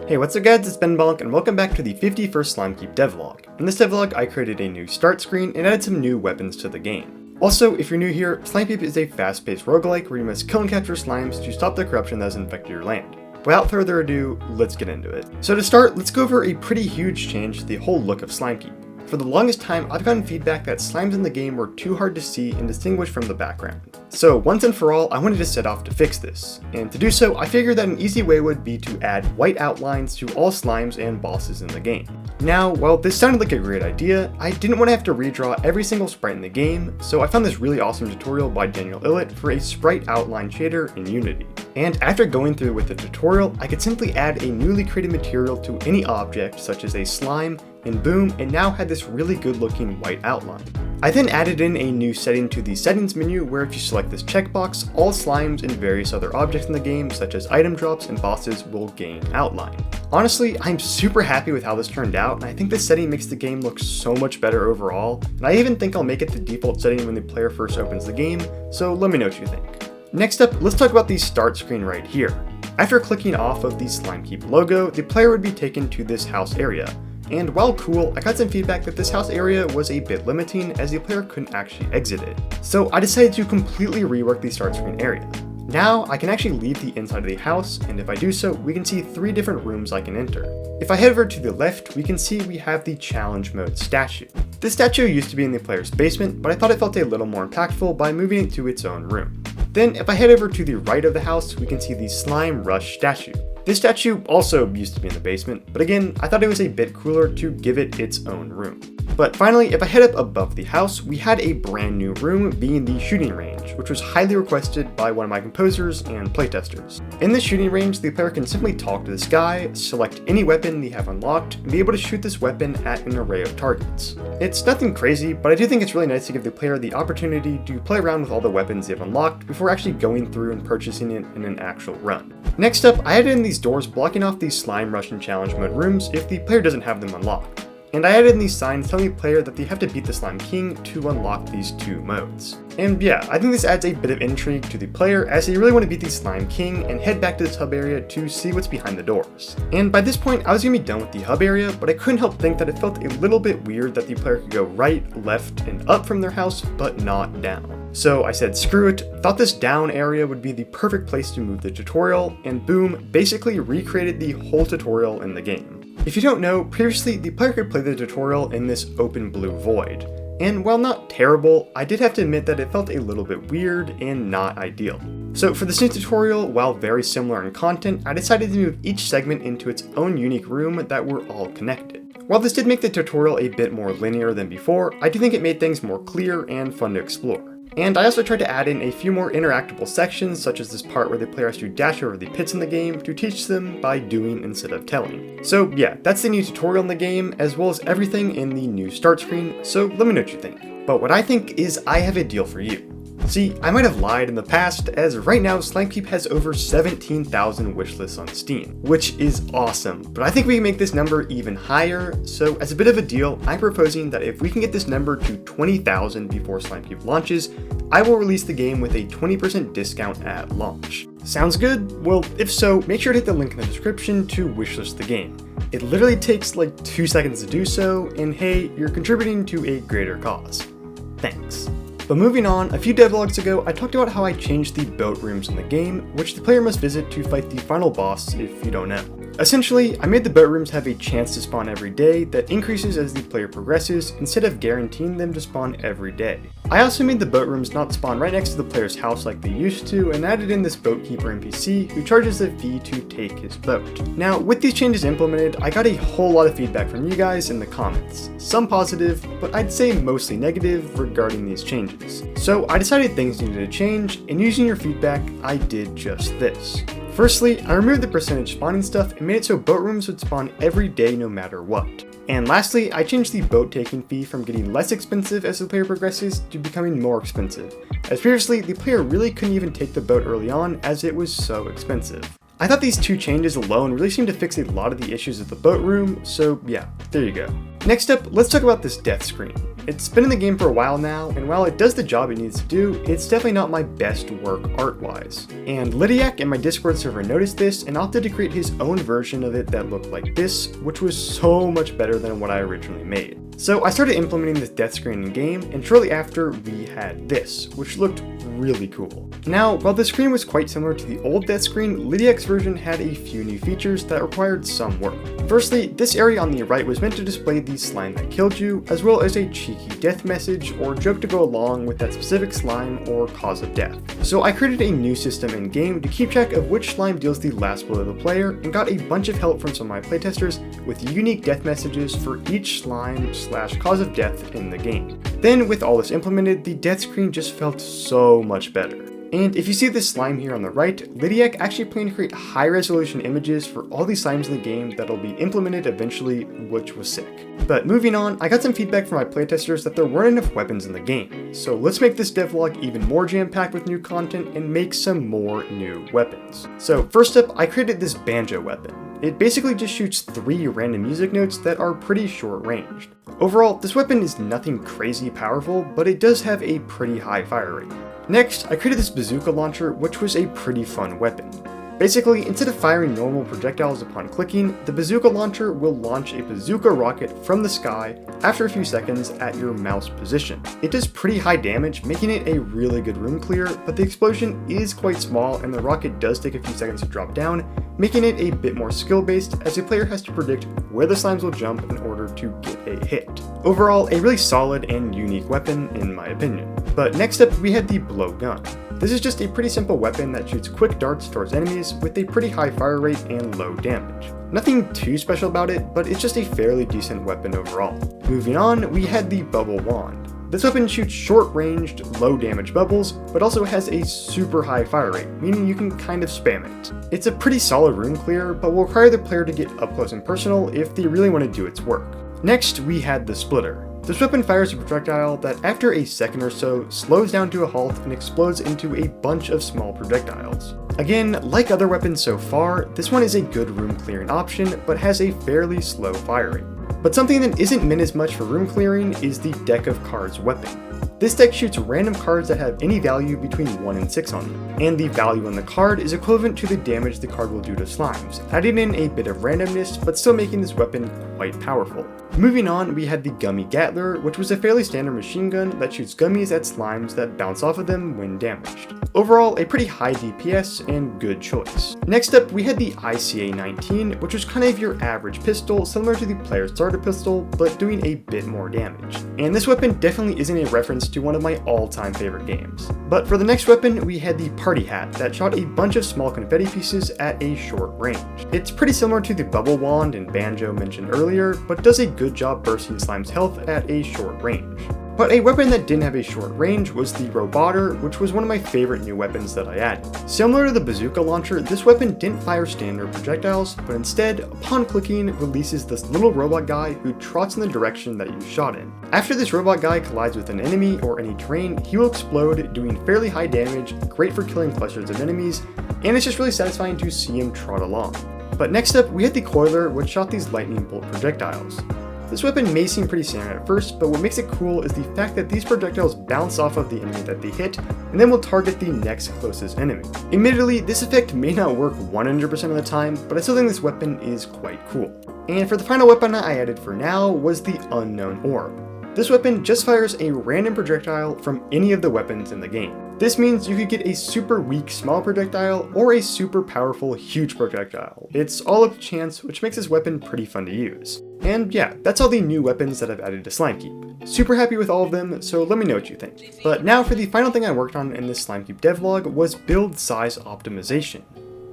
Hey, what's up guys, it's BenBonk and welcome back to the 51st Slimekeep Devlog. In this devlog, I created a new start screen and added some new weapons to the game. Also, if you're new here, Slimekeep is a fast-paced roguelike where you must kill and capture slimes to stop the corruption that has infected your land. Without further ado, let's get into it. So to start, let's go over a pretty huge change to the whole look of Slimekeep. For the longest time, I've gotten feedback that slimes in the game were too hard to see and distinguish from the background. So once and for all, I wanted to set off to fix this. And to do so, I figured that an easy way would be to add white outlines to all slimes and bosses in the game. Now, while this sounded like a great idea, I didn't want to have to redraw every single sprite in the game, so I found this really awesome tutorial by Daniel Illett for a sprite outline shader in Unity. And after going through with the tutorial, I could simply add a newly created material to any object, such as a slime, and boom, it now had this really good looking white outline. I then added in a new setting to the settings menu where if you select this checkbox, all slimes and various other objects in the game, such as item drops and bosses, will gain outline. Honestly, I'm super happy with how this turned out, and I think this setting makes the game look so much better overall, and I even think I'll make it the default setting when the player first opens the game, so let me know what you think. Next up, let's talk about the start screen right here. After clicking off of the Slimekeep logo, the player would be taken to this house area. And while cool, I got some feedback that this house area was a bit limiting as the player couldn't actually exit it. So I decided to completely rework the start screen area. Now I can actually leave the inside of the house, and if I do so, we can see 3 different rooms I can enter. If I head over to the left, we can see we have the challenge mode statue. This statue used to be in the player's basement, but I thought it felt a little more impactful by moving it to its own room. Then if I head over to the right of the house, we can see the slime rush statue. This statue also used to be in the basement, but again, I thought it was a bit cooler to give it its own room. But finally, if I head up above the house, we had a brand new room being the shooting range, which was highly requested by one of my composers and playtesters. In the shooting range, the player can simply talk to this guy, select any weapon they have unlocked, and be able to shoot this weapon at an array of targets. It's nothing crazy, but I do think it's really nice to give the player the opportunity to play around with all the weapons they've unlocked before actually going through and purchasing it in an actual run. Next up, I added in these doors blocking off these slime rush and challenge mode rooms if the player doesn't have them unlocked. And I added in these signs telling the player that they have to beat the Slime King to unlock these 2 modes. And yeah, I think this adds a bit of intrigue to the player as they really want to beat the Slime King and head back to this hub area to see what's behind the doors. And by this point, I was going to be done with the hub area, but I couldn't help think that it felt a little bit weird that the player could go right, left, and up from their house, but not down. So I said screw it, thought this down area would be the perfect place to move the tutorial, and boom, basically recreated the whole tutorial in the game. If you don't know, previously the player could play the tutorial in this open blue void. And while not terrible, I did have to admit that it felt a little bit weird and not ideal. So for this new tutorial, while very similar in content, I decided to move each segment into its own unique room that were all connected. While this did make the tutorial a bit more linear than before, I do think it made things more clear and fun to explore. And I also tried to add in a few more interactable sections, such as this part where the player has to dash over the pits in the game to teach them by doing instead of telling. So yeah, that's the new tutorial in the game, as well as everything in the new start screen, so let me know what you think. But what I think is I have a deal for you. See, I might have lied in the past, as right now Slimekeep has over 17,000 wishlists on Steam, which is awesome, but I think we can make this number even higher, so as a bit of a deal, I'm proposing that if we can get this number to 20,000 before Slimekeep launches, I will release the game with a 20% discount at launch. Sounds good? Well, if so, make sure to hit the link in the description to wishlist the game. It literally takes like 2 seconds to do so, and hey, you're contributing to a greater cause. Thanks. But moving on, a few devlogs ago, I talked about how I changed the boat rooms in the game, which the player must visit to fight the final boss if you don't know. Essentially, I made the boat rooms have a chance to spawn every day that increases as the player progresses instead of guaranteeing them to spawn every day. I also made the boat rooms not spawn right next to the player's house like they used to, and added in this boatkeeper NPC who charges a fee to take his boat. Now, with these changes implemented, I got a whole lot of feedback from you guys in the comments. Some positive, but I'd say mostly negative regarding these changes. So I decided things needed to change, and using your feedback, I did just this. Firstly, I removed the percentage spawning stuff and made it so boat rooms would spawn every day no matter what. And lastly, I changed the boat taking fee from getting less expensive as the player progresses to becoming more expensive, as previously the player really couldn't even take the boat early on as it was so expensive. I thought these 2 changes alone really seemed to fix a lot of the issues of the boat room, so yeah, there you go. Next up, let's talk about this death screen. It's been in the game for a while now, and while it does the job it needs to do, it's definitely not my best work art-wise. And Lydiac in my Discord server noticed this and opted to create his own version of it that looked like this, which was so much better than what I originally made. So I started implementing this death screen in game, and shortly after we had this, which looked really cool. Now, while the screen was quite similar to the old death screen, Lydiac's version had a few new features that required some work. Firstly, this area on the right was meant to display the slime that killed you, as well as a cheeky death message or joke to go along with that specific slime or cause of death. So I created a new system in game to keep track of which slime deals the last blow to the player, and got a bunch of help from some of my playtesters with unique death messages for each slime/cause of death in the game. Then with all this implemented, the death screen just felt so much better. And if you see this slime here on the right, Lydiac actually planned to create high resolution images for all these slimes in the game that'll be implemented eventually, which was sick. But moving on, I got some feedback from my playtesters that there weren't enough weapons in the game. So let's make this devlog even more jam-packed with new content and make some more new weapons. So first up, I created this banjo weapon. It basically just shoots 3 random music notes that are pretty short ranged. Overall, this weapon is nothing crazy powerful, but it does have a pretty high fire rate. Next, I created this bazooka launcher, which was a pretty fun weapon. Basically, instead of firing normal projectiles upon clicking, the bazooka launcher will launch a bazooka rocket from the sky after a few seconds at your mouse position. It does pretty high damage, making it a really good room clear, but the explosion is quite small and the rocket does take a few seconds to drop down, making it a bit more skill-based as the player has to predict where the slimes will jump in order to get a hit. Overall, a really solid and unique weapon in my opinion. But next up, we had the blowgun. This is just a pretty simple weapon that shoots quick darts towards enemies with a pretty high fire rate and low damage. Nothing too special about it, but it's just a fairly decent weapon overall. Moving on, we had the bubble wand. This weapon shoots short-ranged, low-damage bubbles, but also has a super high fire rate, meaning you can kind of spam it. It's a pretty solid room clear, but will require the player to get up close and personal if they really want to do its work. Next, we had the splitter. This weapon fires a projectile that after a second or so slows down to a halt and explodes into a bunch of small projectiles. Again, like other weapons so far, this one is a good room clearing option, but has a fairly slow fire rate. But something that isn't meant as much for room clearing is the deck of cards weapon. This deck shoots random cards that have any value between 1 and 6 on them, and the value on the card is equivalent to the damage the card will do to slimes, adding in a bit of randomness but still making this weapon quite powerful. Moving on, we had the Gummy Gatler, which was a fairly standard machine gun that shoots gummies at slimes that bounce off of them when damaged. Overall, a pretty high DPS and good choice. Next up, we had the ICA-19, which was kind of your average pistol, similar to the player starter pistol, but doing a bit more damage. And this weapon definitely isn't a reference to one of my all-time favorite games. But for the next weapon, we had the Party Hat that shot a bunch of small confetti pieces at a short range. It's pretty similar to the Bubble Wand and Banjo mentioned earlier, but does a good job bursting slime's health at a short range. But a weapon that didn't have a short range was the Roboter, which was one of my favorite new weapons that I added. Similar to the bazooka launcher, this weapon didn't fire standard projectiles, but instead, upon clicking, releases this little robot guy who trots in the direction that you shot in. After this robot guy collides with an enemy or any terrain, he will explode, doing fairly high damage, great for killing clusters of enemies, and it's just really satisfying to see him trot along. But next up, we had the Coiler, which shot these lightning bolt projectiles. This weapon may seem pretty standard at first, but what makes it cool is the fact that these projectiles bounce off of the enemy that they hit, and then will target the next closest enemy. Admittedly, this effect may not work 100% of the time, but I still think this weapon is quite cool. And for the final weapon I added for now was the Unknown Orb. This weapon just fires a random projectile from any of the weapons in the game. This means you could get a super weak small projectile or a super powerful huge projectile. It's all up to chance, which makes this weapon pretty fun to use. And yeah, that's all the new weapons that I've added to Slimekeep. Super happy with all of them, so let me know what you think. But now for the final thing I worked on in this Slimekeep devlog was build size optimization.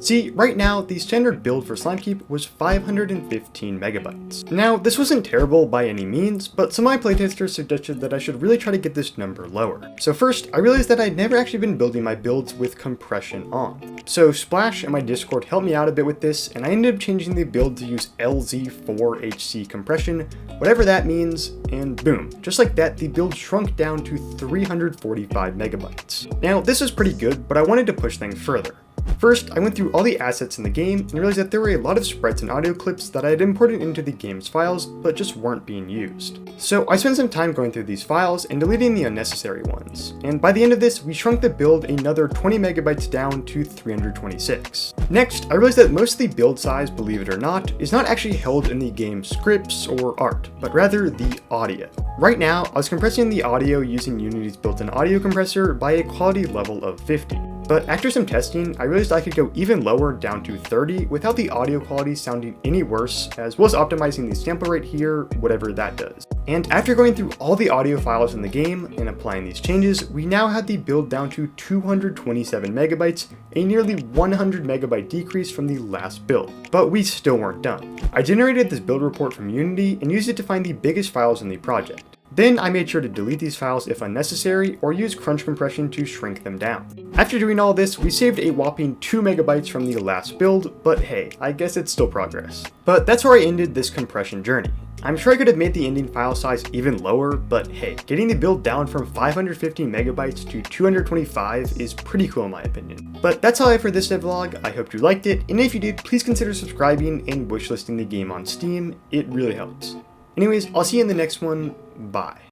See, right now, the standard build for Slimekeep was 515 megabytes. Now, this wasn't terrible by any means, but some of my playtesters suggested that I should really try to get this number lower. So first, I realized that I'd never actually been building my builds with compression on. So Splash in my Discord helped me out a bit with this, and I ended up changing the build to use LZ4HC compression, whatever that means, and boom, just like that, the build shrunk down to 345 megabytes. Now, this is pretty good, but I wanted to push things further. First, I went through all the assets in the game and realized that there were a lot of sprites and audio clips that I had imported into the game's files but just weren't being used. So I spent some time going through these files and deleting the unnecessary ones, and by the end of this we shrunk the build another 20 megabytes down to 326. Next, I realized that most of the build size, believe it or not, is not actually held in the game's scripts or art, but rather the audio. Right now, I was compressing the audio using Unity's built-in audio compressor by a quality level of 50. But after some testing, I realized I could go even lower, down to 30, without the audio quality sounding any worse, as well as optimizing the sample rate here, whatever that does. And after going through all the audio files in the game and applying these changes, we now had the build down to 227 megabytes, a nearly 100 megabyte decrease from the last build. But we still weren't done. I generated this build report from Unity and used it to find the biggest files in the project. Then I made sure to delete these files if unnecessary or use crunch compression to shrink them down. After doing all this, we saved a whopping 2 megabytes from the last build, but hey, I guess it's still progress. But that's where I ended this compression journey. I'm sure I could have made the ending file size even lower, but hey, getting the build down from 550 megabytes to 225 is pretty cool in my opinion. But that's all I have for this devlog. I hope you liked it, and if you did, please consider subscribing and wishlisting the game on Steam. It really helps. Anyways, I'll see you in the next one. Bye.